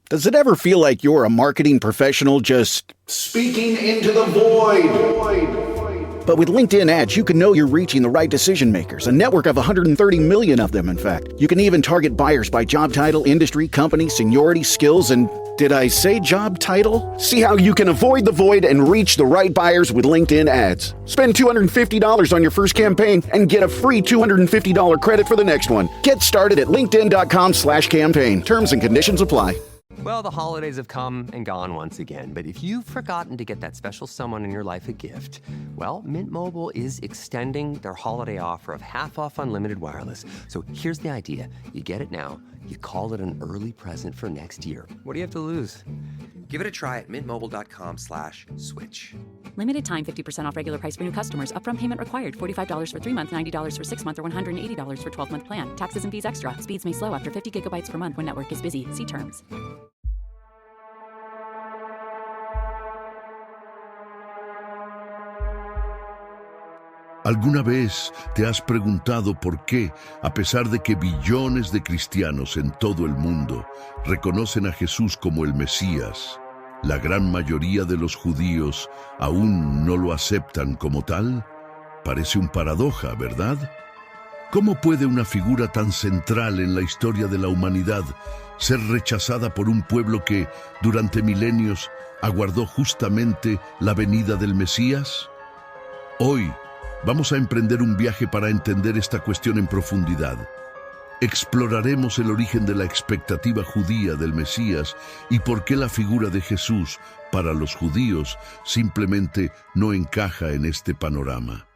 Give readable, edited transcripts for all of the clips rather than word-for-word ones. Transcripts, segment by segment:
Does it ever feel like you're a marketing professional just speaking into the void? But with LinkedIn ads, you can know you're reaching the right decision makers, a network of 130 million of them, in fact. You can even target buyers by job title, industry, company, seniority, skills, and did I say job title? See how you can avoid the void and reach the right buyers with LinkedIn ads. Spend $250 on your first campaign and get a free $250 credit for the next one. Get started at linkedin.com/campaign. Terms and conditions apply. Well, the holidays have come and gone once again, but if you've forgotten to get that special someone in your life a gift, well, Mint Mobile is extending their holiday offer of half off unlimited wireless. So here's the idea. You get it now, you call it an early present for next year. What do you have to lose? Give it a try at mintmobile.com/switch. Limited time, 50% off regular price for new customers. Upfront payment required. $45 for 3 months, $90 for 6 months, or $180 for 12-month plan. Taxes and fees extra. Speeds may slow after 50 gigabytes per month when network is busy. See terms. ¿Alguna vez te has preguntado por qué, a pesar de que billones de cristianos en todo el mundo reconocen a Jesús como el Mesías, la gran mayoría de los judíos aún no lo aceptan como tal? Parece un paradoja, ¿verdad? ¿Cómo puede una figura tan central en la historia de la humanidad ser rechazada por un pueblo que, durante milenios, aguardó justamente la venida del Mesías? Hoy, vamos a emprender un viaje para entender esta cuestión en profundidad. Exploraremos el origen de la expectativa judía del Mesías y por qué la figura de Jesús, para los judíos, simplemente no encaja en este panorama.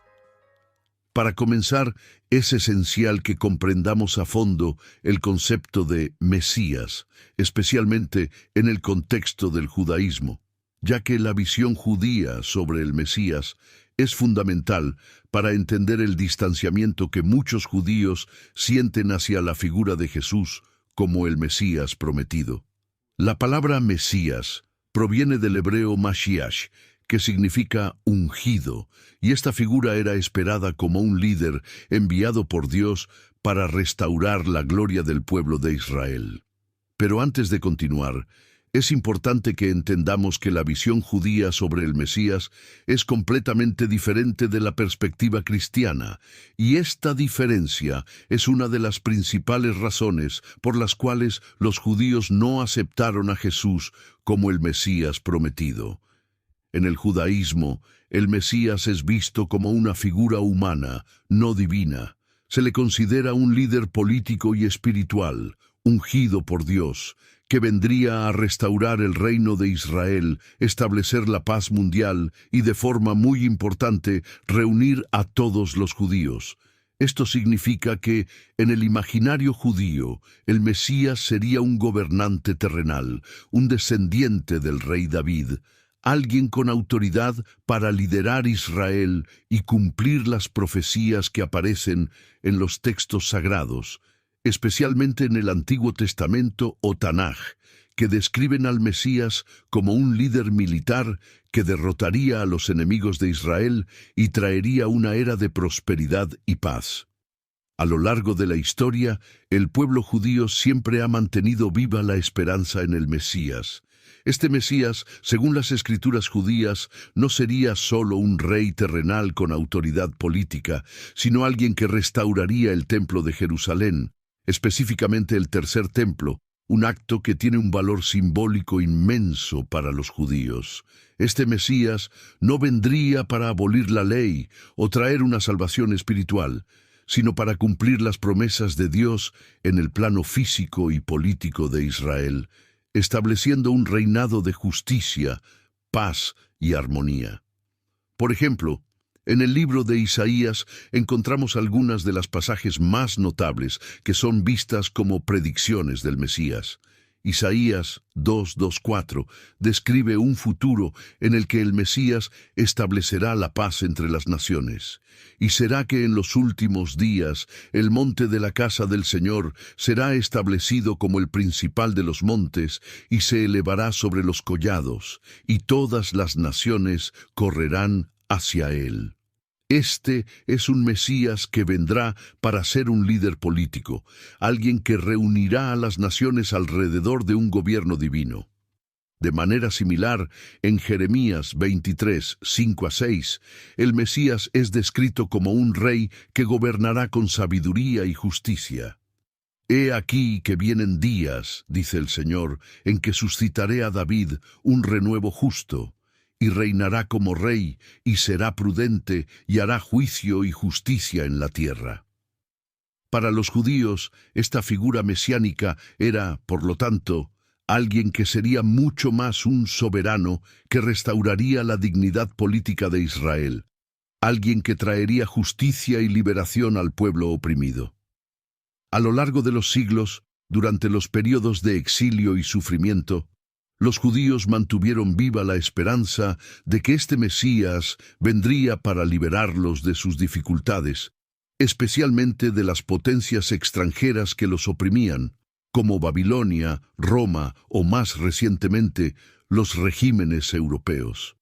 Para comenzar, es esencial que comprendamos a fondo el concepto de Mesías, especialmente en el contexto del judaísmo, ya que la visión judía sobre el Mesías es fundamental para entender el distanciamiento que muchos judíos sienten hacia la figura de Jesús como el Mesías prometido. La palabra Mesías proviene del hebreo Mashiach, que significa ungido, y esta figura era esperada como un líder enviado por Dios para restaurar la gloria del pueblo de Israel. Pero antes de continuar, es importante que entendamos que la visión judía sobre el Mesías es completamente diferente de la perspectiva cristiana, y esta diferencia es una de las principales razones por las cuales los judíos no aceptaron a Jesús como el Mesías prometido. En el judaísmo, el Mesías es visto como una figura humana, no divina. Se le considera un líder político y espiritual, ungido por Dios, que vendría a restaurar el reino de Israel, establecer la paz mundial y, de forma muy importante, reunir a todos los judíos. Esto significa que, en el imaginario judío, el Mesías sería un gobernante terrenal, un descendiente del rey David, alguien con autoridad para liderar Israel y cumplir las profecías que aparecen en los textos sagrados, especialmente en el Antiguo Testamento o Tanaj, que describen al Mesías como un líder militar que derrotaría a los enemigos de Israel y traería una era de prosperidad y paz. A lo largo de la historia, el pueblo judío siempre ha mantenido viva la esperanza en el Mesías. Este Mesías, según las escrituras judías, no sería solo un rey terrenal con autoridad política, sino alguien que restauraría el templo de Jerusalén, específicamente el tercer templo, un acto que tiene un valor simbólico inmenso para los judíos. Este Mesías no vendría para abolir la ley o traer una salvación espiritual, sino para cumplir las promesas de Dios en el plano físico y político de Israel, estableciendo un reinado de justicia, paz y armonía. Por ejemplo, en el libro de Isaías encontramos algunas de las pasajes más notables que son vistas como predicciones del Mesías. Isaías 2:4 describe un futuro en el que el Mesías establecerá la paz entre las naciones. Y será que en los últimos días el monte de la casa del Señor será establecido como el principal de los montes y se elevará sobre los collados, y todas las naciones correrán hacia él. Este es un Mesías que vendrá para ser un líder político, alguien que reunirá a las naciones alrededor de un gobierno divino. De manera similar, en Jeremías 23, 5-6, el Mesías es descrito como un rey que gobernará con sabiduría y justicia. He aquí que vienen días, dice el Señor, en que suscitaré a David un renuevo justo, y reinará como rey, y será prudente, y hará juicio y justicia en la tierra. Para los judíos, esta figura mesiánica era, por lo tanto, alguien que sería mucho más un soberano que restauraría la dignidad política de Israel, alguien que traería justicia y liberación al pueblo oprimido. A lo largo de los siglos, durante los periodos de exilio y sufrimiento, los judíos mantuvieron viva la esperanza de que este Mesías vendría para liberarlos de sus dificultades, especialmente de las potencias extranjeras que los oprimían, como Babilonia, Roma o más recientemente, los regímenes europeos.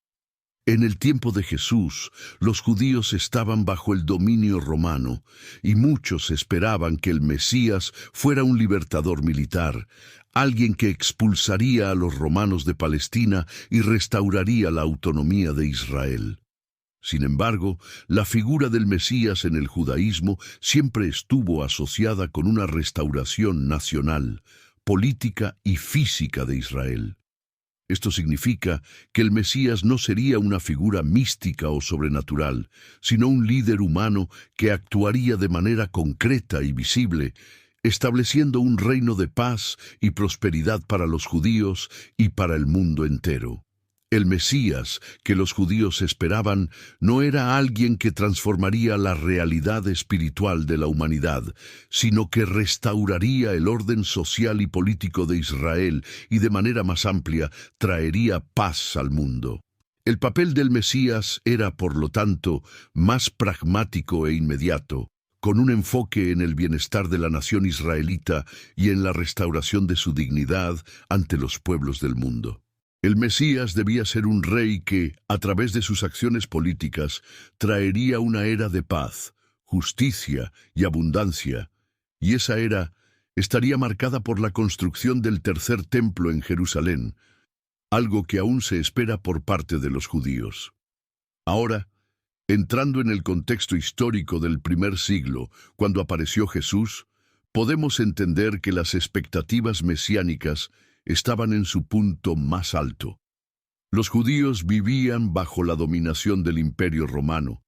En el tiempo de Jesús, los judíos estaban bajo el dominio romano y muchos esperaban que el Mesías fuera un libertador militar, alguien que expulsaría a los romanos de Palestina y restauraría la autonomía de Israel. Sin embargo, la figura del Mesías en el judaísmo siempre estuvo asociada con una restauración nacional, política y física de Israel. Esto significa que el Mesías no sería una figura mística o sobrenatural, sino un líder humano que actuaría de manera concreta y visible, estableciendo un reino de paz y prosperidad para los judíos y para el mundo entero. El Mesías que los judíos esperaban no era alguien que transformaría la realidad espiritual de la humanidad, sino que restauraría el orden social y político de Israel y de manera más amplia traería paz al mundo. El papel del Mesías era, por lo tanto, más pragmático e inmediato, con un enfoque en el bienestar de la nación israelita y en la restauración de su dignidad ante los pueblos del mundo. El Mesías debía ser un rey que, a través de sus acciones políticas, traería una era de paz, justicia y abundancia, y esa era estaría marcada por la construcción del tercer templo en Jerusalén, algo que aún se espera por parte de los judíos. Ahora, entrando en el contexto histórico del primer siglo, cuando apareció Jesús, podemos entender que las expectativas mesiánicas estaban en su punto más alto. Los judíos vivían bajo la dominación del Imperio Romano,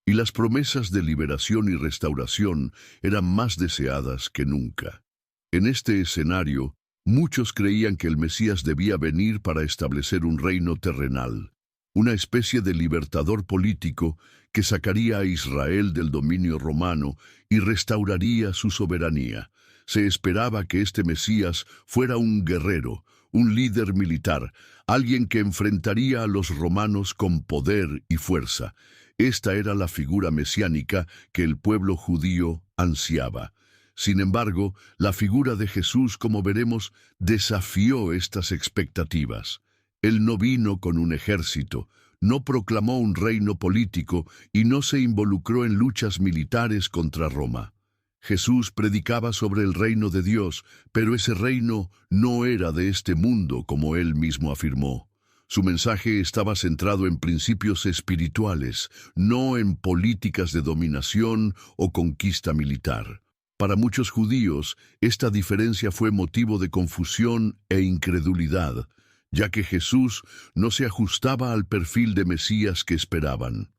y las promesas de liberación y restauración eran más deseadas que nunca. En este escenario, muchos creían que el Mesías debía venir para establecer un reino terrenal, una especie de libertador político que sacaría a Israel del dominio romano y restauraría su soberanía. Se esperaba que este Mesías fuera un guerrero, un líder militar, alguien que enfrentaría a los romanos con poder y fuerza. Esta era la figura mesiánica que el pueblo judío ansiaba. Sin embargo, la figura de Jesús, como veremos, desafió estas expectativas. Él no vino con un ejército, no proclamó un reino político y no se involucró en luchas militares contra Roma. Jesús predicaba sobre el reino de Dios, pero ese reino no era de este mundo, como él mismo afirmó. Su mensaje estaba centrado en principios espirituales, no en políticas de dominación o conquista militar. Para muchos judíos, esta diferencia fue motivo de confusión e incredulidad, ya que Jesús no se ajustaba al perfil de Mesías que esperaban.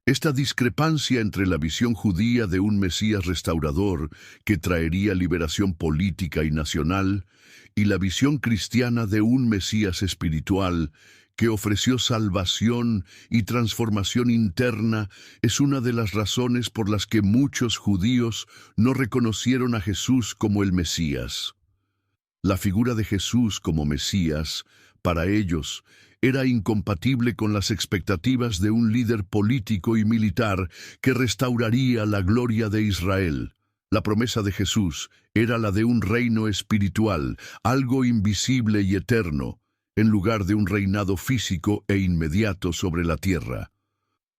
Esta discrepancia entre la visión judía de un Mesías restaurador que traería liberación política y nacional y la visión cristiana de un Mesías espiritual que ofreció salvación y transformación interna es una de las razones por las que muchos judíos no reconocieron a Jesús como el Mesías. La figura de Jesús como Mesías, para ellos, era incompatible con las expectativas de un líder político y militar que restauraría la gloria de Israel. La promesa de Jesús era la de un reino espiritual, algo invisible y eterno, en lugar de un reinado físico e inmediato sobre la tierra.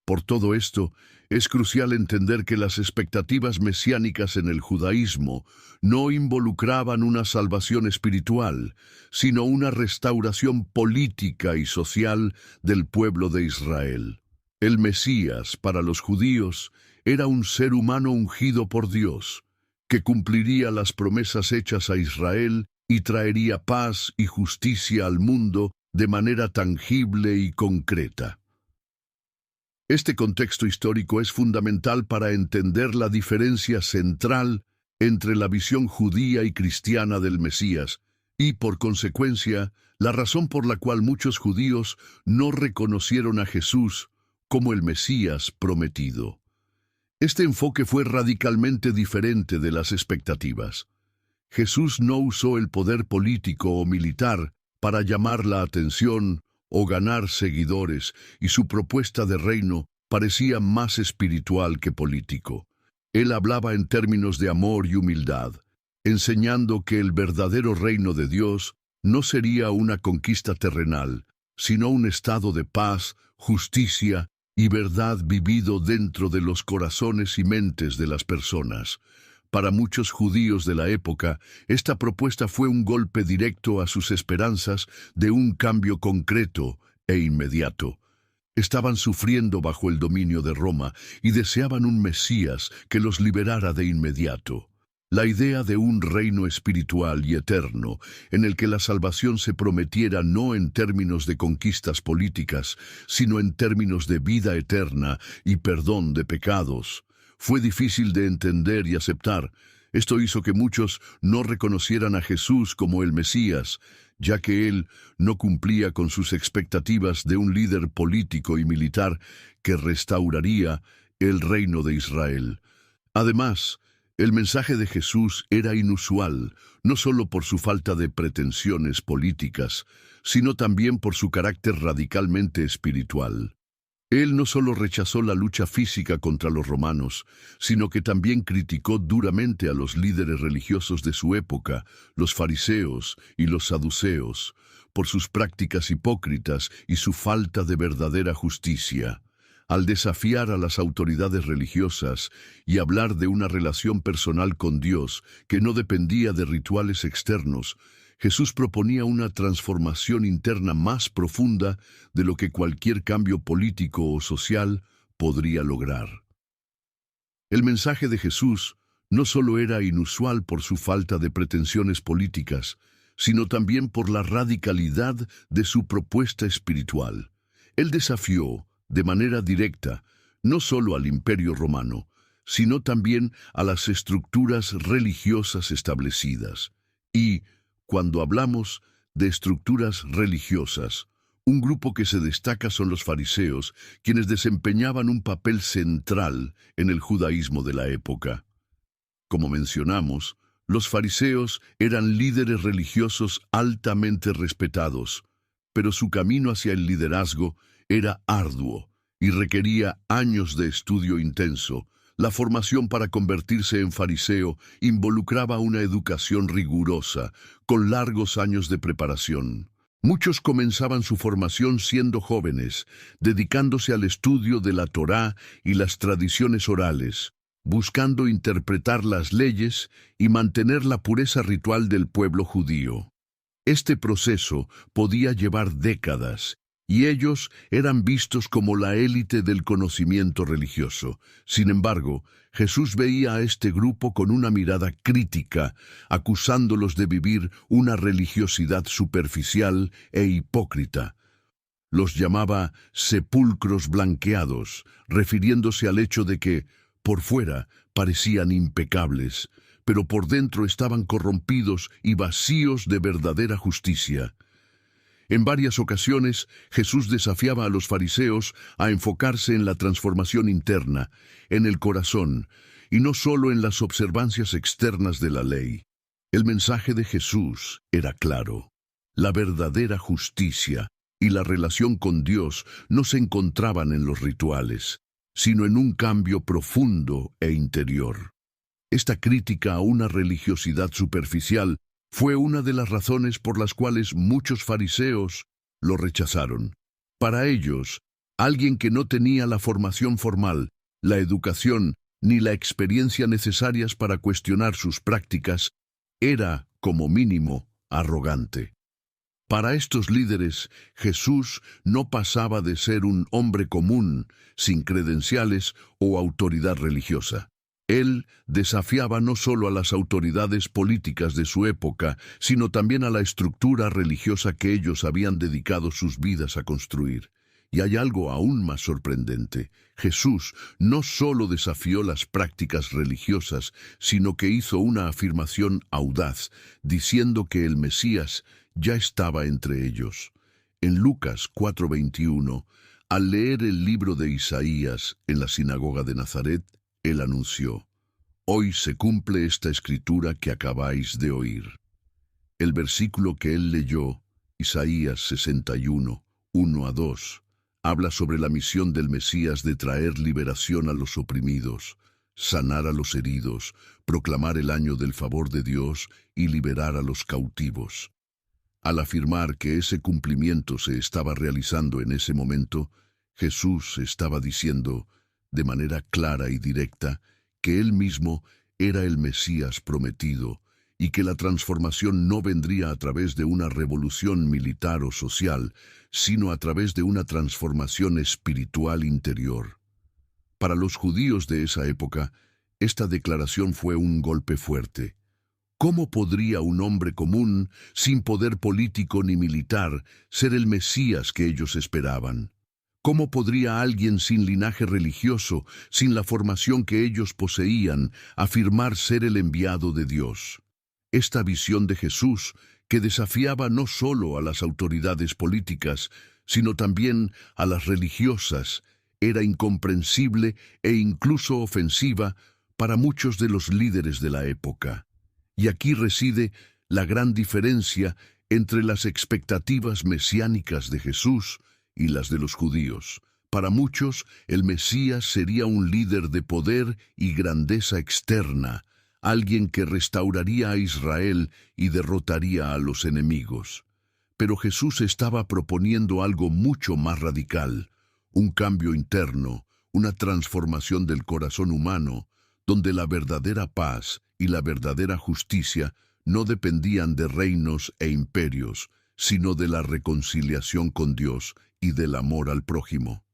Por todo esto, es crucial entender que las expectativas mesiánicas en el judaísmo no involucraban una salvación espiritual, sino una restauración política y social del pueblo de Israel. El Mesías, para los judíos, era un ser humano ungido por Dios, que cumpliría las promesas hechas a Israel y traería paz y justicia al mundo de manera tangible y concreta. Este contexto histórico es fundamental para entender la diferencia central entre la visión judía y cristiana del Mesías y, por consecuencia, la razón por la cual muchos judíos no reconocieron a Jesús como el Mesías prometido. Este enfoque fue radicalmente diferente de las expectativas. Jesús no usó el poder político o militar para llamar la atención o ganar seguidores, y su propuesta de reino parecía más espiritual que político. Él hablaba en términos de amor y humildad, enseñando que el verdadero reino de Dios no sería una conquista terrenal, sino un estado de paz, justicia y verdad vivido dentro de los corazones y mentes de las personas. Para muchos judíos de la época, esta propuesta fue un golpe directo a sus esperanzas de un cambio concreto e inmediato. Estaban sufriendo bajo el dominio de Roma y deseaban un Mesías que los liberara de inmediato. La idea de un reino espiritual y eterno, en el que la salvación se prometiera no en términos de conquistas políticas, sino en términos de vida eterna y perdón de pecados, fue difícil de entender y aceptar. Esto hizo que muchos no reconocieran a Jesús como el Mesías, ya que él no cumplía con sus expectativas de un líder político y militar que restauraría el reino de Israel. Además, el mensaje de Jesús era inusual, no solo por su falta de pretensiones políticas, sino también por su carácter radicalmente espiritual. Él no solo rechazó la lucha física contra los romanos, sino que también criticó duramente a los líderes religiosos de su época, los fariseos y los saduceos, por sus prácticas hipócritas y su falta de verdadera justicia. Al desafiar a las autoridades religiosas y hablar de una relación personal con Dios que no dependía de rituales externos, Jesús proponía una transformación interna más profunda de lo que cualquier cambio político o social podría lograr. El mensaje de Jesús no solo era inusual por su falta de pretensiones políticas, sino también por la radicalidad de su propuesta espiritual. Él desafió, de manera directa, no solo al Imperio Romano, sino también a las estructuras religiosas establecidas. Y, cuando hablamos de estructuras religiosas, un grupo que se destaca son los fariseos, quienes desempeñaban un papel central en el judaísmo de la época. Como mencionamos, los fariseos eran líderes religiosos altamente respetados, pero su camino hacia el liderazgo era arduo y requería años de estudio intenso. La formación para convertirse en fariseo involucraba una educación rigurosa, con largos años de preparación. Muchos comenzaban su formación siendo jóvenes, dedicándose al estudio de la Torá y las tradiciones orales, buscando interpretar las leyes y mantener la pureza ritual del pueblo judío. Este proceso podía llevar décadas, y ellos eran vistos como la élite del conocimiento religioso. Sin embargo, Jesús veía a este grupo con una mirada crítica, acusándolos de vivir una religiosidad superficial e hipócrita. Los llamaba sepulcros blanqueados, refiriéndose al hecho de que, por fuera, parecían impecables, pero por dentro estaban corrompidos y vacíos de verdadera justicia. En varias ocasiones, Jesús desafiaba a los fariseos a enfocarse en la transformación interna, en el corazón, y no solo en las observancias externas de la ley. El mensaje de Jesús era claro. La verdadera justicia y la relación con Dios no se encontraban en los rituales, sino en un cambio profundo e interior. Esta crítica a una religiosidad superficial fue una de las razones por las cuales muchos fariseos lo rechazaron. Para ellos, alguien que no tenía la formación formal, la educación ni la experiencia necesarias para cuestionar sus prácticas, era, como mínimo, arrogante. Para estos líderes, Jesús no pasaba de ser un hombre común, sin credenciales o autoridad religiosa. Él desafiaba no solo a las autoridades políticas de su época, sino también a la estructura religiosa que ellos habían dedicado sus vidas a construir. Y hay algo aún más sorprendente. Jesús no solo desafió las prácticas religiosas, sino que hizo una afirmación audaz, diciendo que el Mesías ya estaba entre ellos. En Lucas 4:21, al leer el libro de Isaías en la sinagoga de Nazaret, él anunció: «Hoy se cumple esta escritura que acabáis de oír». El versículo que él leyó, Isaías 61, 1-2, habla sobre la misión del Mesías de traer liberación a los oprimidos, sanar a los heridos, proclamar el año del favor de Dios y liberar a los cautivos. Al afirmar que ese cumplimiento se estaba realizando en ese momento, Jesús estaba diciendo, de manera clara y directa, que él mismo era el Mesías prometido y que la transformación no vendría a través de una revolución militar o social, sino a través de una transformación espiritual interior. Para los judíos de esa época, esta declaración fue un golpe fuerte. ¿Cómo podría un hombre común, sin poder político ni militar, ser el Mesías que ellos esperaban? ¿Cómo podría alguien sin linaje religioso, sin la formación que ellos poseían, afirmar ser el enviado de Dios? Esta visión de Jesús, que desafiaba no solo a las autoridades políticas, sino también a las religiosas, era incomprensible e incluso ofensiva para muchos de los líderes de la época. Y aquí reside la gran diferencia entre las expectativas mesiánicas de Jesús y las de los judíos. Para muchos, el Mesías sería un líder de poder y grandeza externa, alguien que restauraría a Israel y derrotaría a los enemigos. Pero Jesús estaba proponiendo algo mucho más radical, un cambio interno, una transformación del corazón humano, donde la verdadera paz y la verdadera justicia no dependían de reinos e imperios, sino de la reconciliación con Dios y del amor al prójimo.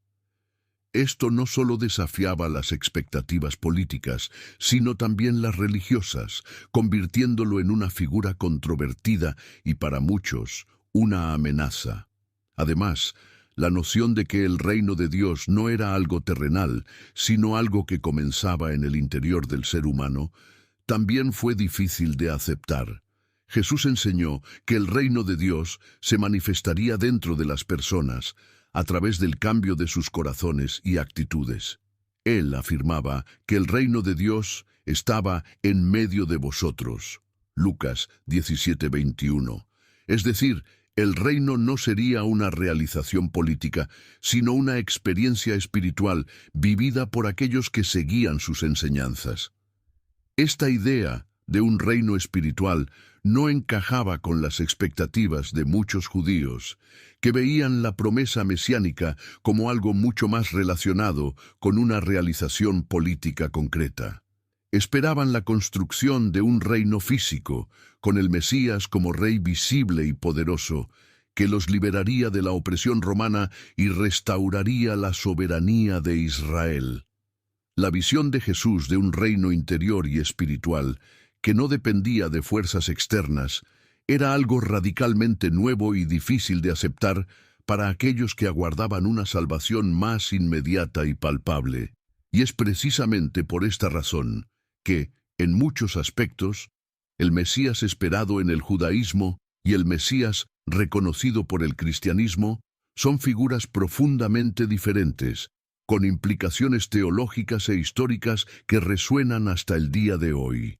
Esto no solo desafiaba las expectativas políticas, sino también las religiosas, convirtiéndolo en una figura controvertida y para muchos una amenaza. Además, la noción de que el reino de Dios no era algo terrenal, sino algo que comenzaba en el interior del ser humano, también fue difícil de aceptar. Jesús enseñó que el reino de Dios se manifestaría dentro de las personas, a través del cambio de sus corazones y actitudes. Él afirmaba que el reino de Dios estaba en medio de vosotros. Lucas 17:21. Es decir, el reino no sería una realización política, sino una experiencia espiritual vivida por aquellos que seguían sus enseñanzas. Esta idea de un reino espiritual no encajaba con las expectativas de muchos judíos, que veían la promesa mesiánica como algo mucho más relacionado con una realización política concreta. Esperaban la construcción de un reino físico, con el Mesías como rey visible y poderoso, que los liberaría de la opresión romana y restauraría la soberanía de Israel. La visión de Jesús de un reino interior y espiritual, que no dependía de fuerzas externas, era algo radicalmente nuevo y difícil de aceptar para aquellos que aguardaban una salvación más inmediata y palpable. Y es precisamente por esta razón que, en muchos aspectos, el Mesías esperado en el judaísmo y el Mesías reconocido por el cristianismo son figuras profundamente diferentes, con implicaciones teológicas e históricas que resuenan hasta el día de hoy.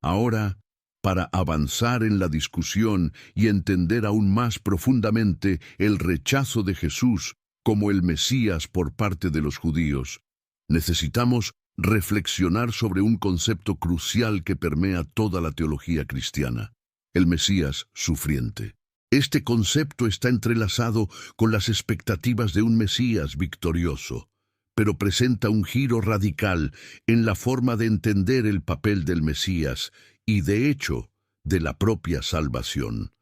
Ahora, para avanzar en la discusión y entender aún más profundamente el rechazo de Jesús como el Mesías por parte de los judíos, necesitamos reflexionar sobre un concepto crucial que permea toda la teología cristiana: el Mesías sufriente. Este concepto está entrelazado con las expectativas de un Mesías victorioso, pero presenta un giro radical en la forma de entender el papel del Mesías y, de hecho, de la propia salvación.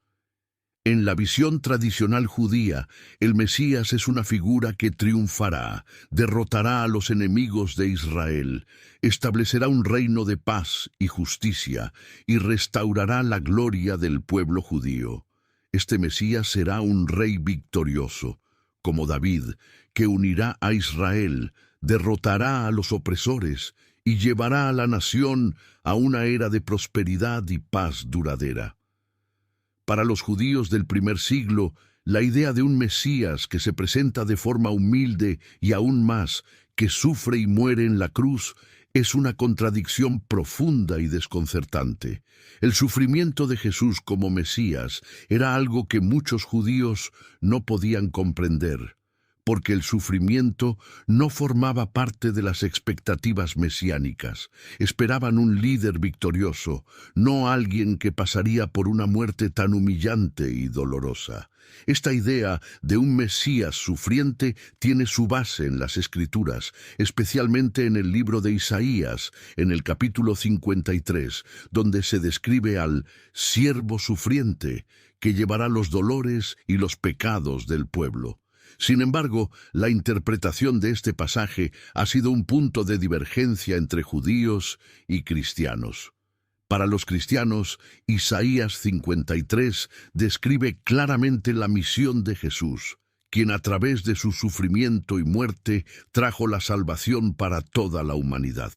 En la visión tradicional judía, el Mesías es una figura que triunfará, derrotará a los enemigos de Israel, establecerá un reino de paz y justicia y restaurará la gloria del pueblo judío. Este Mesías será un rey victorioso, como David, que unirá a Israel, derrotará a los opresores y llevará a la nación a una era de prosperidad y paz duradera. Para los judíos del primer siglo, la idea de un Mesías que se presenta de forma humilde y aún más, que sufre y muere en la cruz, es una contradicción profunda y desconcertante. El sufrimiento de Jesús como Mesías era algo que muchos judíos no podían comprender, porque el sufrimiento no formaba parte de las expectativas mesiánicas. Esperaban un líder victorioso, no alguien que pasaría por una muerte tan humillante y dolorosa. Esta idea de un Mesías sufriente tiene su base en las Escrituras, especialmente en el libro de Isaías, en el capítulo 53, donde se describe al siervo sufriente que llevará los dolores y los pecados del pueblo. Sin embargo, la interpretación de este pasaje ha sido un punto de divergencia entre judíos y cristianos. Para los cristianos, Isaías 53 describe claramente la misión de Jesús, quien a través de su sufrimiento y muerte trajo la salvación para toda la humanidad.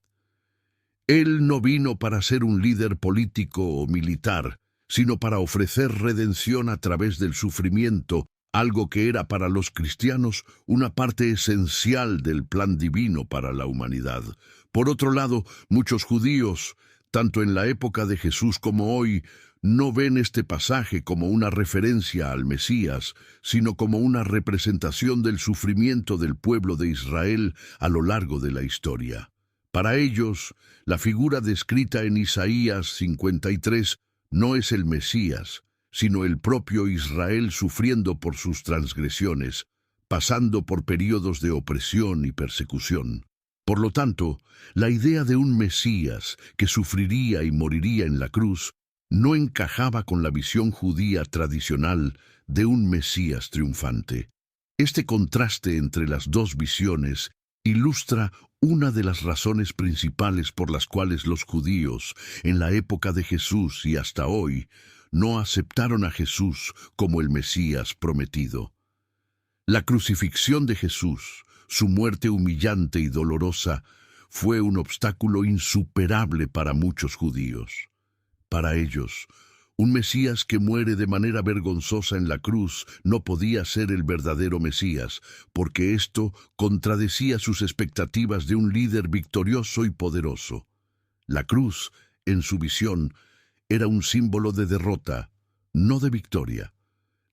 Él no vino para ser un líder político o militar, sino para ofrecer redención a través del sufrimiento, algo que era para los cristianos una parte esencial del plan divino para la humanidad. Por otro lado, muchos judíos, tanto en la época de Jesús como hoy, no ven este pasaje como una referencia al Mesías, sino como una representación del sufrimiento del pueblo de Israel a lo largo de la historia. Para ellos, la figura descrita en Isaías 53 no es el Mesías, sino el propio Israel sufriendo por sus transgresiones, pasando por períodos de opresión y persecución. Por lo tanto, la idea de un Mesías que sufriría y moriría en la cruz no encajaba con la visión judía tradicional de un Mesías triunfante. Este contraste entre las dos visiones ilustra una de las razones principales por las cuales los judíos, en la época de Jesús y hasta hoy, no aceptaron a Jesús como el Mesías prometido. La crucifixión de Jesús, su muerte humillante y dolorosa, fue un obstáculo insuperable para muchos judíos. Para ellos, un Mesías que muere de manera vergonzosa en la cruz no podía ser el verdadero Mesías, porque esto contradecía sus expectativas de un líder victorioso y poderoso. La cruz, en su visión, era un símbolo de derrota, no de victoria.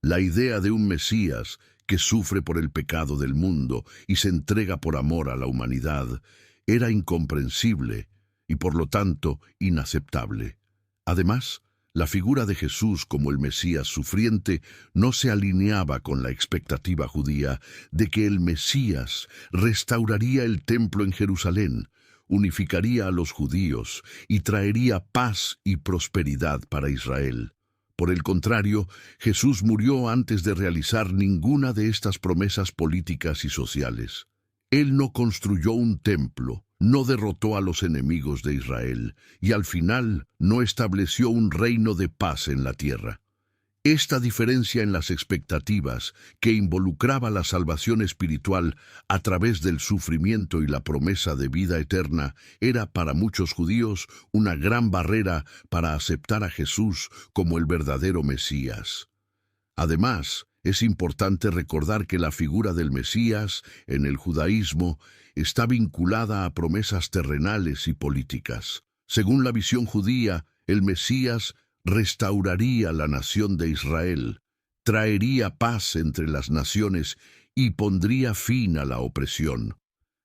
La idea de un Mesías que sufre por el pecado del mundo y se entrega por amor a la humanidad era incomprensible y por lo tanto inaceptable. Además, la figura de Jesús como el Mesías sufriente no se alineaba con la expectativa judía de que el Mesías restauraría el templo en Jerusalén, unificaría a los judíos y traería paz y prosperidad para Israel. Por el contrario, Jesús murió antes de realizar ninguna de estas promesas políticas y sociales. Él no construyó un templo, no derrotó a los enemigos de Israel y al final no estableció un reino de paz en la tierra. Esta diferencia en las expectativas, que involucraba la salvación espiritual a través del sufrimiento y la promesa de vida eterna, era para muchos judíos una gran barrera para aceptar a Jesús como el verdadero Mesías. Además, es importante recordar que la figura del Mesías en el judaísmo está vinculada a promesas terrenales y políticas. Según la visión judía, el Mesías restauraría la nación de Israel, traería paz entre las naciones y pondría fin a la opresión.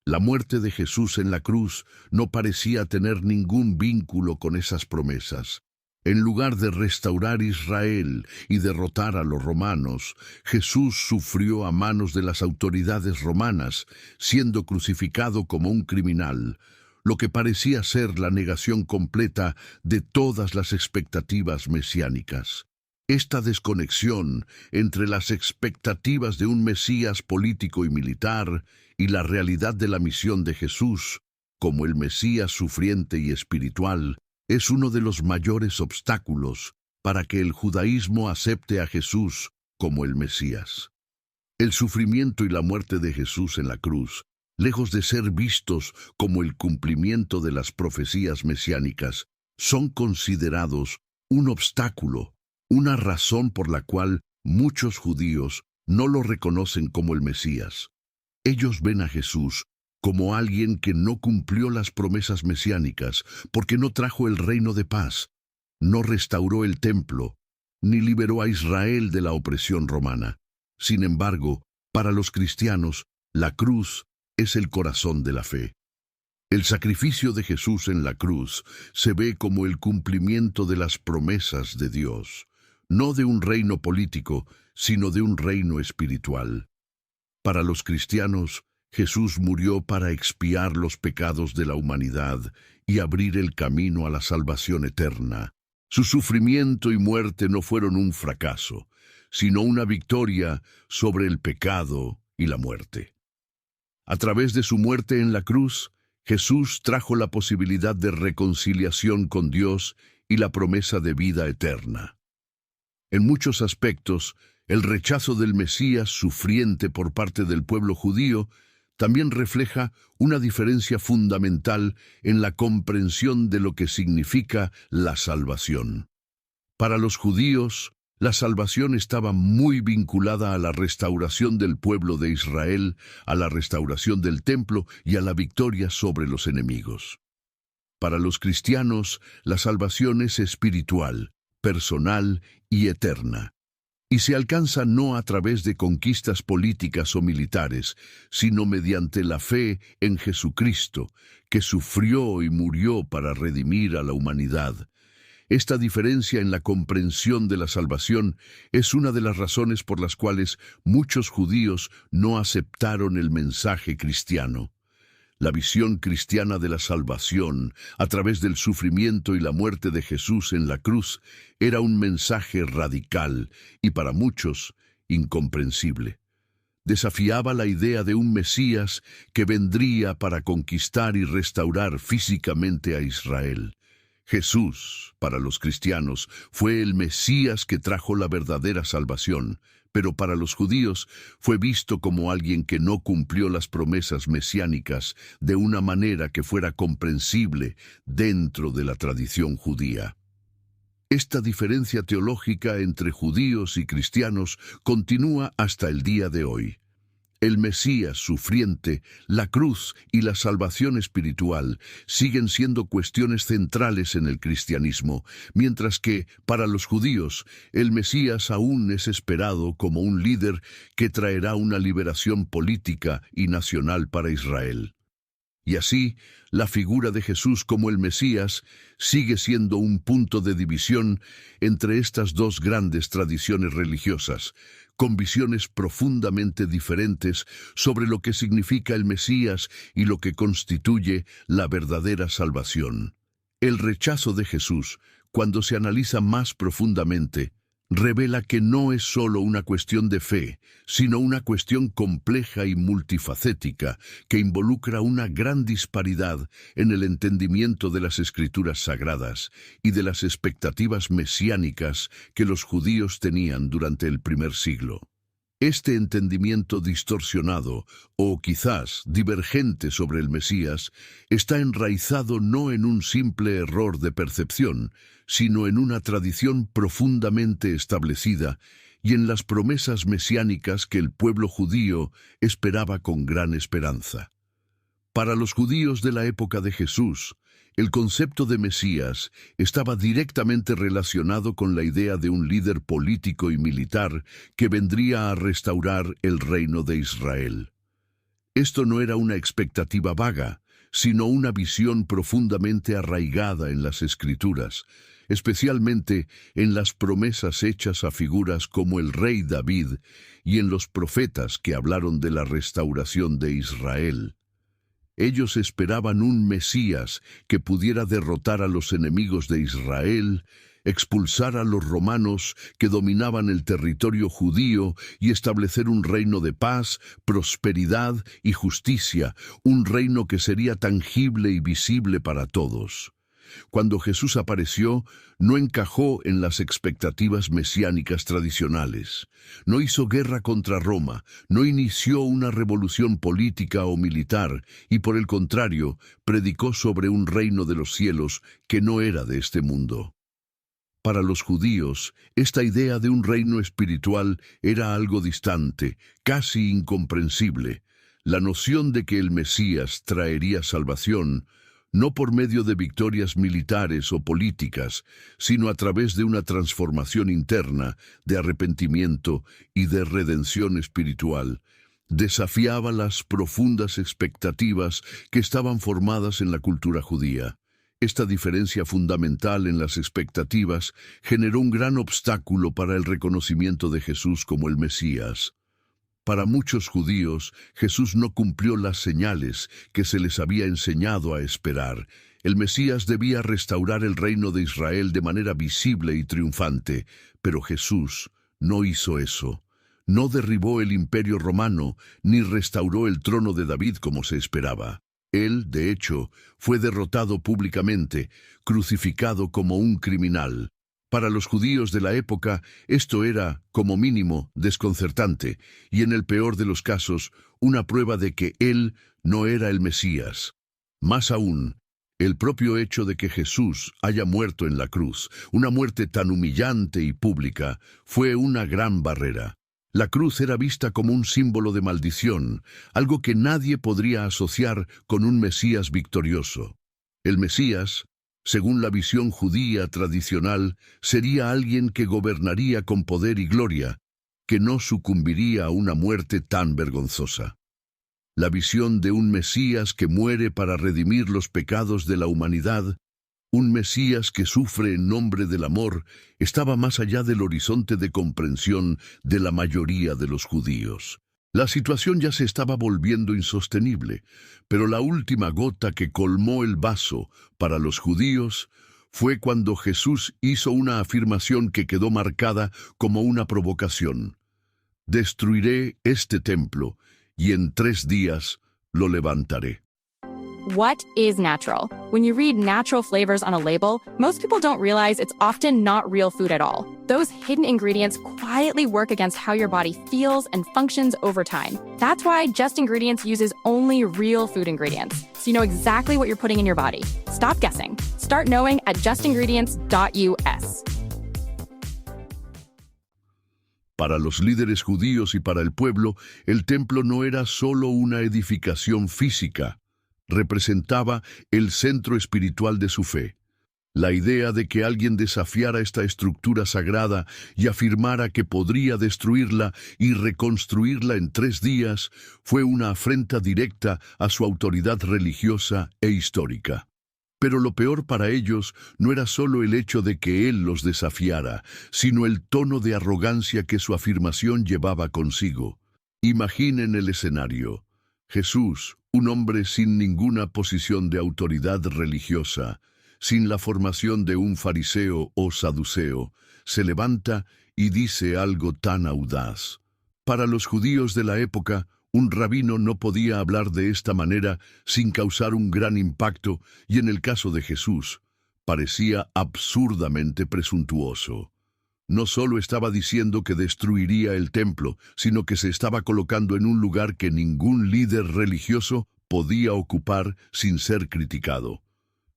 La muerte de Jesús en la cruz no parecía tener ningún vínculo con esas promesas. En lugar de restaurar Israel y derrotar a los romanos, Jesús sufrió a manos de las autoridades romanas, siendo crucificado como un criminal, lo que parecía ser la negación completa de todas las expectativas mesiánicas. Esta desconexión entre las expectativas de un Mesías político y militar y la realidad de la misión de Jesús, como el Mesías sufriente y espiritual, es uno de los mayores obstáculos para que el judaísmo acepte a Jesús como el Mesías. El sufrimiento y la muerte de Jesús en la cruz, lejos de ser vistos como el cumplimiento de las profecías mesiánicas, son considerados un obstáculo, una razón por la cual muchos judíos no lo reconocen como el Mesías. Ellos ven a Jesús como alguien que no cumplió las promesas mesiánicas, porque no trajo el reino de paz, no restauró el templo, ni liberó a Israel de la opresión romana. Sin embargo, para los cristianos, la cruz es el corazón de la fe. El sacrificio de Jesús en la cruz se ve como el cumplimiento de las promesas de Dios, no de un reino político, sino de un reino espiritual. Para los cristianos, Jesús murió para expiar los pecados de la humanidad y abrir el camino a la salvación eterna. Su sufrimiento y muerte no fueron un fracaso, sino una victoria sobre el pecado y la muerte. A través de su muerte en la cruz, Jesús trajo la posibilidad de reconciliación con Dios y la promesa de vida eterna. En muchos aspectos, el rechazo del Mesías sufriente por parte del pueblo judío también refleja una diferencia fundamental en la comprensión de lo que significa la salvación. Para los judíos, la salvación estaba muy vinculada a la restauración del pueblo de Israel, a la restauración del templo y a la victoria sobre los enemigos. Para los cristianos, la salvación es espiritual, personal y eterna, y se alcanza no a través de conquistas políticas o militares, sino mediante la fe en Jesucristo, que sufrió y murió para redimir a la humanidad. Esta diferencia en la comprensión de la salvación es una de las razones por las cuales muchos judíos no aceptaron el mensaje cristiano. La visión cristiana de la salvación, a través del sufrimiento y la muerte de Jesús en la cruz, era un mensaje radical y para muchos incomprensible. Desafiaba la idea de un Mesías que vendría para conquistar y restaurar físicamente a Israel. Jesús, para los cristianos, fue el Mesías que trajo la verdadera salvación, pero para los judíos fue visto como alguien que no cumplió las promesas mesiánicas de una manera que fuera comprensible dentro de la tradición judía. Esta diferencia teológica entre judíos y cristianos continúa hasta el día de hoy. El Mesías sufriente, la cruz y la salvación espiritual siguen siendo cuestiones centrales en el cristianismo, mientras que, para los judíos, el Mesías aún es esperado como un líder que traerá una liberación política y nacional para Israel. Y así, la figura de Jesús como el Mesías sigue siendo un punto de división entre estas dos grandes tradiciones religiosas, con visiones profundamente diferentes sobre lo que significa el Mesías y lo que constituye la verdadera salvación. El rechazo de Jesús, cuando se analiza más profundamente, revela que no es solo una cuestión de fe, sino una cuestión compleja y multifacética que involucra una gran disparidad en el entendimiento de las Escrituras sagradas y de las expectativas mesiánicas que los judíos tenían durante el primer siglo. Este entendimiento distorsionado, o quizás divergente sobre el Mesías, está enraizado no en un simple error de percepción, sino en una tradición profundamente establecida y en las promesas mesiánicas que el pueblo judío esperaba con gran esperanza. Para los judíos de la época de Jesús, el concepto de Mesías estaba directamente relacionado con la idea de un líder político y militar que vendría a restaurar el reino de Israel. Esto no era una expectativa vaga, sino una visión profundamente arraigada en las Escrituras, especialmente en las promesas hechas a figuras como el rey David y en los profetas que hablaron de la restauración de Israel. Ellos esperaban un Mesías que pudiera derrotar a los enemigos de Israel, expulsar a los romanos que dominaban el territorio judío y establecer un reino de paz, prosperidad y justicia, un reino que sería tangible y visible para todos. Cuando Jesús apareció, no encajó en las expectativas mesiánicas tradicionales. No hizo guerra contra Roma, no inició una revolución política o militar, y por el contrario, predicó sobre un reino de los cielos que no era de este mundo. Para los judíos, esta idea de un reino espiritual era algo distante, casi incomprensible. La noción de que el Mesías traería salvación, no por medio de victorias militares o políticas, sino a través de una transformación interna, de arrepentimiento y de redención espiritual, desafiaba las profundas expectativas que estaban formadas en la cultura judía. Esta diferencia fundamental en las expectativas generó un gran obstáculo para el reconocimiento de Jesús como el Mesías. Para muchos judíos, Jesús no cumplió las señales que se les había enseñado a esperar. El Mesías debía restaurar el reino de Israel de manera visible y triunfante, pero Jesús no hizo eso. No derribó el imperio romano, ni restauró el trono de David como se esperaba. Él, de hecho, fue derrotado públicamente, crucificado como un criminal. Para los judíos de la época, esto era, como mínimo, desconcertante, y en el peor de los casos, una prueba de que él no era el Mesías. Más aún, el propio hecho de que Jesús haya muerto en la cruz, una muerte tan humillante y pública, fue una gran barrera. La cruz era vista como un símbolo de maldición, algo que nadie podría asociar con un Mesías victorioso. El Mesías, según la visión judía tradicional, sería alguien que gobernaría con poder y gloria, que no sucumbiría a una muerte tan vergonzosa. La visión de un Mesías que muere para redimir los pecados de la humanidad, un Mesías que sufre en nombre del amor, estaba más allá del horizonte de comprensión de la mayoría de los judíos. La situación ya se estaba volviendo insostenible, pero la última gota que colmó el vaso para los judíos fue cuando Jesús hizo una afirmación que quedó marcada como una provocación. Destruiré este templo y en 3 días lo levantaré. What is natural? When you read natural flavors on a label, most people don't realize it's often not real food at all. Those hidden ingredients quietly work against how your body feels and functions over time. That's why Just Ingredients uses only real food ingredients, so you know exactly what you're putting in your body. Stop guessing. Start knowing at justingredients.us. Para los líderes judíos y para el pueblo, el templo no era solo una edificación física. Representaba el centro espiritual de su fe. La idea de que alguien desafiara esta estructura sagrada y afirmara que podría destruirla y reconstruirla en 3 días fue una afrenta directa a su autoridad religiosa e histórica. Pero lo peor para ellos no era solo el hecho de que él los desafiara, sino el tono de arrogancia que su afirmación llevaba consigo. Imaginen el escenario. Jesús, un hombre sin ninguna posición de autoridad religiosa, sin la formación de un fariseo o saduceo, se levanta y dice algo tan audaz. Para los judíos de la época, un rabino no podía hablar de esta manera sin causar un gran impacto, y en el caso de Jesús, parecía absurdamente presuntuoso. No solo estaba diciendo que destruiría el templo, sino que se estaba colocando en un lugar que ningún líder religioso podía ocupar sin ser criticado.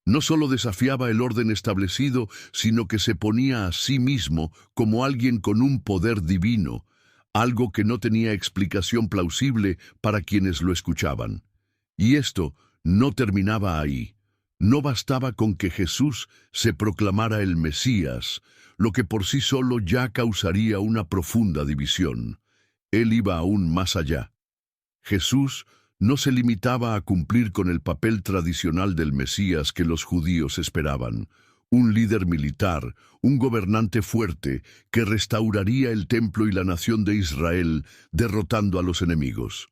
No solo desafiaba el orden establecido, sino que se ponía a sí mismo como alguien con un poder divino, algo que no tenía explicación plausible para quienes lo escuchaban. Y esto no terminaba ahí. No bastaba con que Jesús se proclamara el Mesías, lo que por sí solo ya causaría una profunda división. Él iba aún más allá. Jesús no se limitaba a cumplir con el papel tradicional del Mesías que los judíos esperaban, un líder militar, un gobernante fuerte que restauraría el templo y la nación de Israel, derrotando a los enemigos.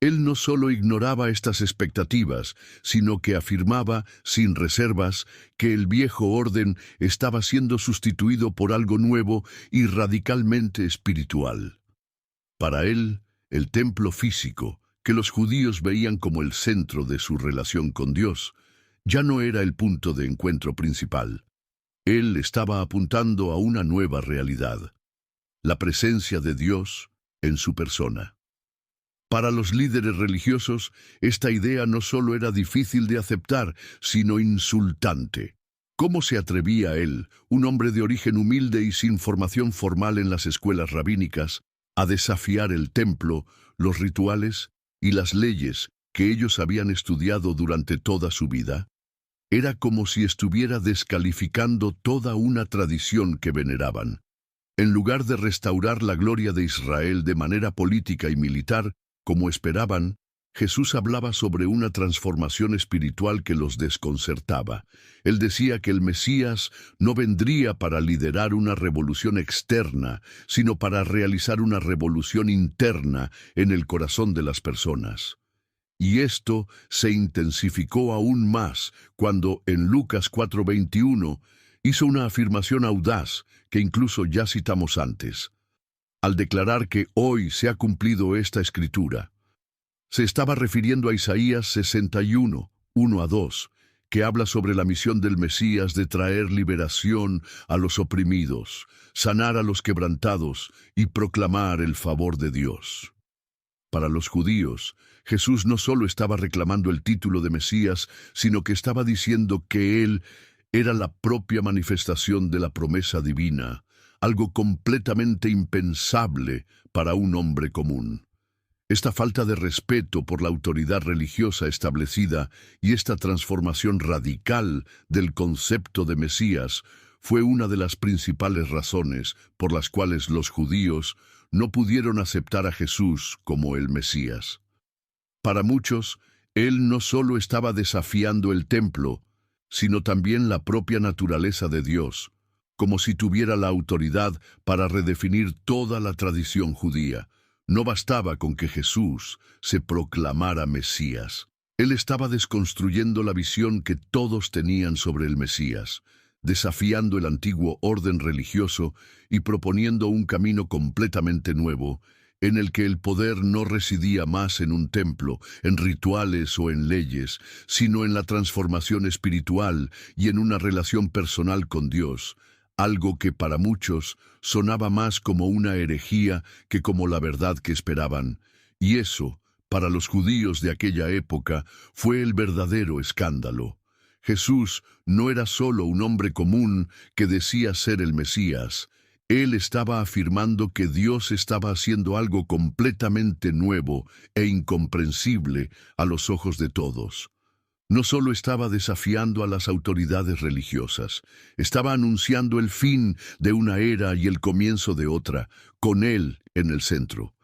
Él no solo ignoraba estas expectativas, sino que afirmaba, sin reservas, que el viejo orden estaba siendo sustituido por algo nuevo y radicalmente espiritual. Para él, el templo físico, que los judíos veían como el centro de su relación con Dios, ya no era el punto de encuentro principal. Él estaba apuntando a una nueva realidad, la presencia de Dios en su persona. Para los líderes religiosos, esta idea no solo era difícil de aceptar, sino insultante. ¿Cómo se atrevía él, un hombre de origen humilde y sin formación formal en las escuelas rabínicas, a desafiar el templo, los rituales y las leyes que ellos habían estudiado durante toda su vida? Era como si estuviera descalificando toda una tradición que veneraban. En lugar de restaurar la gloria de Israel de manera política y militar, como esperaban, Jesús hablaba sobre una transformación espiritual que los desconcertaba. Él decía que el Mesías no vendría para liderar una revolución externa, sino para realizar una revolución interna en el corazón de las personas. Y esto se intensificó aún más cuando en Lucas 4:21 hizo una afirmación audaz que incluso ya citamos antes. Al declarar que hoy se ha cumplido esta escritura, se estaba refiriendo a Isaías 61, 1-2, que habla sobre la misión del Mesías de traer liberación a los oprimidos, sanar a los quebrantados y proclamar el favor de Dios. Para los judíos, Jesús no solo estaba reclamando el título de Mesías, sino que estaba diciendo que Él era la propia manifestación de la promesa divina, algo completamente impensable para un hombre común. Esta falta de respeto por la autoridad religiosa establecida y esta transformación radical del concepto de Mesías fue una de las principales razones por las cuales los judíos no pudieron aceptar a Jesús como el Mesías. Para muchos, Él no solo estaba desafiando el templo, sino también la propia naturaleza de Dios, como si tuviera la autoridad para redefinir toda la tradición judía. No bastaba con que Jesús se proclamara Mesías. Él estaba desconstruyendo la visión que todos tenían sobre el Mesías, desafiando el antiguo orden religioso y proponiendo un camino completamente nuevo, en el que el poder no residía más en un templo, en rituales o en leyes, sino en la transformación espiritual y en una relación personal con Dios, algo que para muchos sonaba más como una herejía que como la verdad que esperaban. Y eso, para los judíos de aquella época, fue el verdadero escándalo. Jesús no era solo un hombre común que decía ser el Mesías. Él estaba afirmando que Dios estaba haciendo algo completamente nuevo e incomprensible a los ojos de todos. No solo estaba desafiando a las autoridades religiosas, estaba anunciando el fin de una era y el comienzo de otra, con Él en el centro.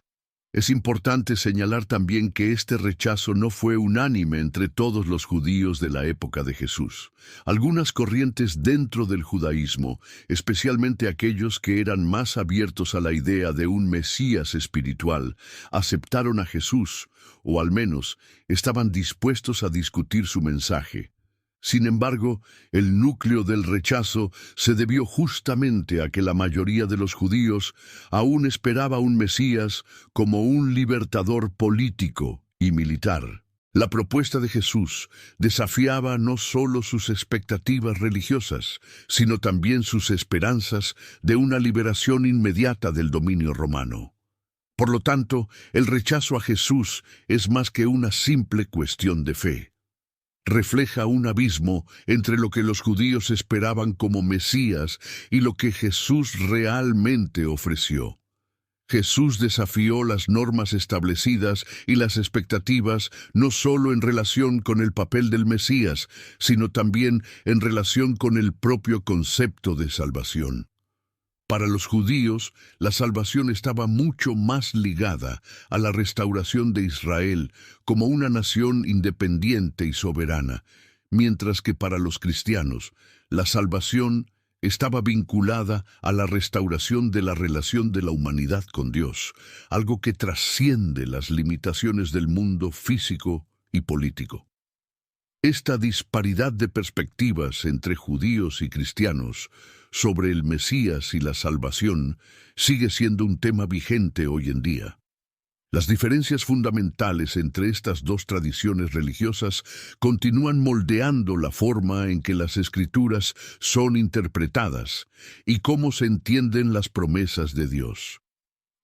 Es importante señalar también que este rechazo no fue unánime entre todos los judíos de la época de Jesús. Algunas corrientes dentro del judaísmo, especialmente aquellos que eran más abiertos a la idea de un Mesías espiritual, aceptaron a Jesús, o al menos estaban dispuestos a discutir su mensaje. Sin embargo, el núcleo del rechazo se debió justamente a que la mayoría de los judíos aún esperaba un Mesías como un libertador político y militar. La propuesta de Jesús desafiaba no solo sus expectativas religiosas, sino también sus esperanzas de una liberación inmediata del dominio romano. Por lo tanto, el rechazo a Jesús es más que una simple cuestión de fe. Refleja un abismo entre lo que los judíos esperaban como Mesías y lo que Jesús realmente ofreció. Jesús desafió las normas establecidas y las expectativas no solo en relación con el papel del Mesías, sino también en relación con el propio concepto de salvación. Para los judíos, la salvación estaba mucho más ligada a la restauración de Israel como una nación independiente y soberana, mientras que para los cristianos, la salvación estaba vinculada a la restauración de la relación de la humanidad con Dios, algo que trasciende las limitaciones del mundo físico y político. Esta disparidad de perspectivas entre judíos y cristianos sobre el Mesías y la salvación sigue siendo un tema vigente hoy en día. Las diferencias fundamentales entre estas dos tradiciones religiosas continúan moldeando la forma en que las Escrituras son interpretadas y cómo se entienden las promesas de Dios.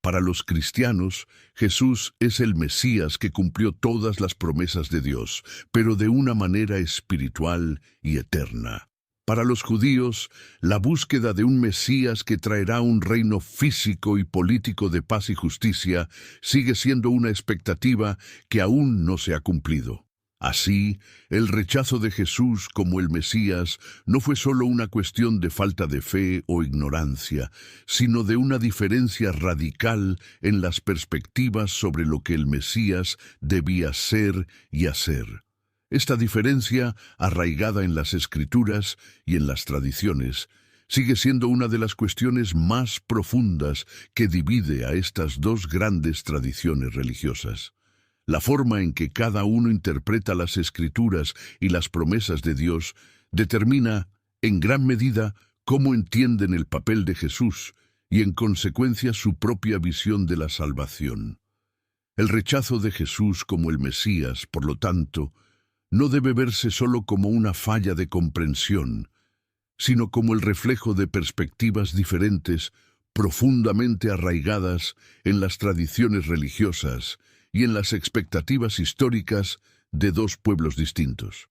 Para los cristianos, Jesús es el Mesías que cumplió todas las promesas de Dios, pero de una manera espiritual y eterna. Para los judíos, la búsqueda de un Mesías que traerá un reino físico y político de paz y justicia sigue siendo una expectativa que aún no se ha cumplido. Así, el rechazo de Jesús como el Mesías no fue solo una cuestión de falta de fe o ignorancia, sino de una diferencia radical en las perspectivas sobre lo que el Mesías debía ser y hacer. Esta diferencia, arraigada en las Escrituras y en las tradiciones, sigue siendo una de las cuestiones más profundas que divide a estas dos grandes tradiciones religiosas. La forma en que cada uno interpreta las Escrituras y las promesas de Dios determina, en gran medida, cómo entienden el papel de Jesús y, en consecuencia, su propia visión de la salvación. El rechazo de Jesús como el Mesías, por lo tanto, no debe verse solo como una falla de comprensión, sino como el reflejo de perspectivas diferentes, profundamente arraigadas en las tradiciones religiosas y en las expectativas históricas de dos pueblos distintos.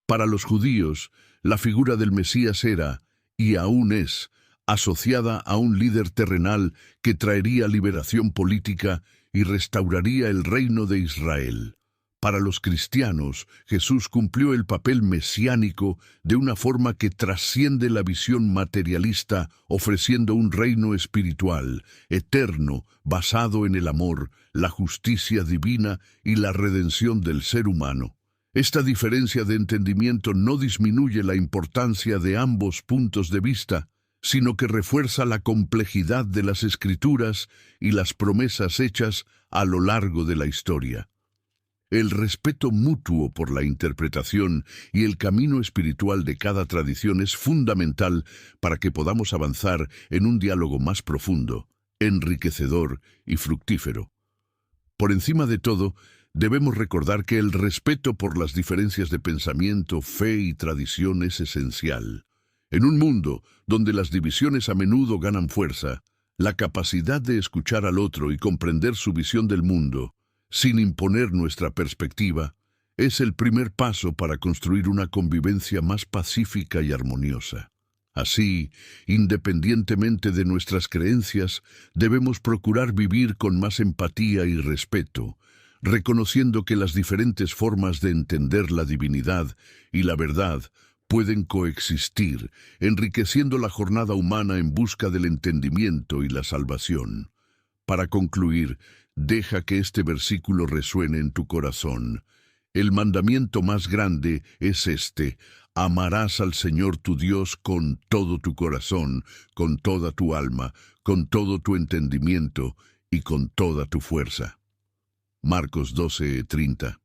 Para los judíos, la figura del Mesías era, y aún es, asociada a un líder terrenal que traería liberación política y restauraría el reino de Israel. Para los cristianos, Jesús cumplió el papel mesiánico de una forma que trasciende la visión materialista, ofreciendo un reino espiritual, eterno, basado en el amor, la justicia divina y la redención del ser humano. Esta diferencia de entendimiento no disminuye la importancia de ambos puntos de vista, sino que refuerza la complejidad de las Escrituras y las promesas hechas a lo largo de la historia. El respeto mutuo por la interpretación y el camino espiritual de cada tradición es fundamental para que podamos avanzar en un diálogo más profundo, enriquecedor y fructífero. Por encima de todo, debemos recordar que el respeto por las diferencias de pensamiento, fe y tradición es esencial. En un mundo donde las divisiones a menudo ganan fuerza, la capacidad de escuchar al otro y comprender su visión del mundo, sin imponer nuestra perspectiva, es el primer paso para construir una convivencia más pacífica y armoniosa. Así, independientemente de nuestras creencias, debemos procurar vivir con más empatía y respeto, reconociendo que las diferentes formas de entender la divinidad y la verdad pueden coexistir, enriqueciendo la jornada humana en busca del entendimiento y la salvación. Para concluir, deja que este versículo resuene en tu corazón. El mandamiento más grande es este: amarás al Señor tu Dios con todo tu corazón, con toda tu alma, con todo tu entendimiento y con toda tu fuerza. Marcos 12:30.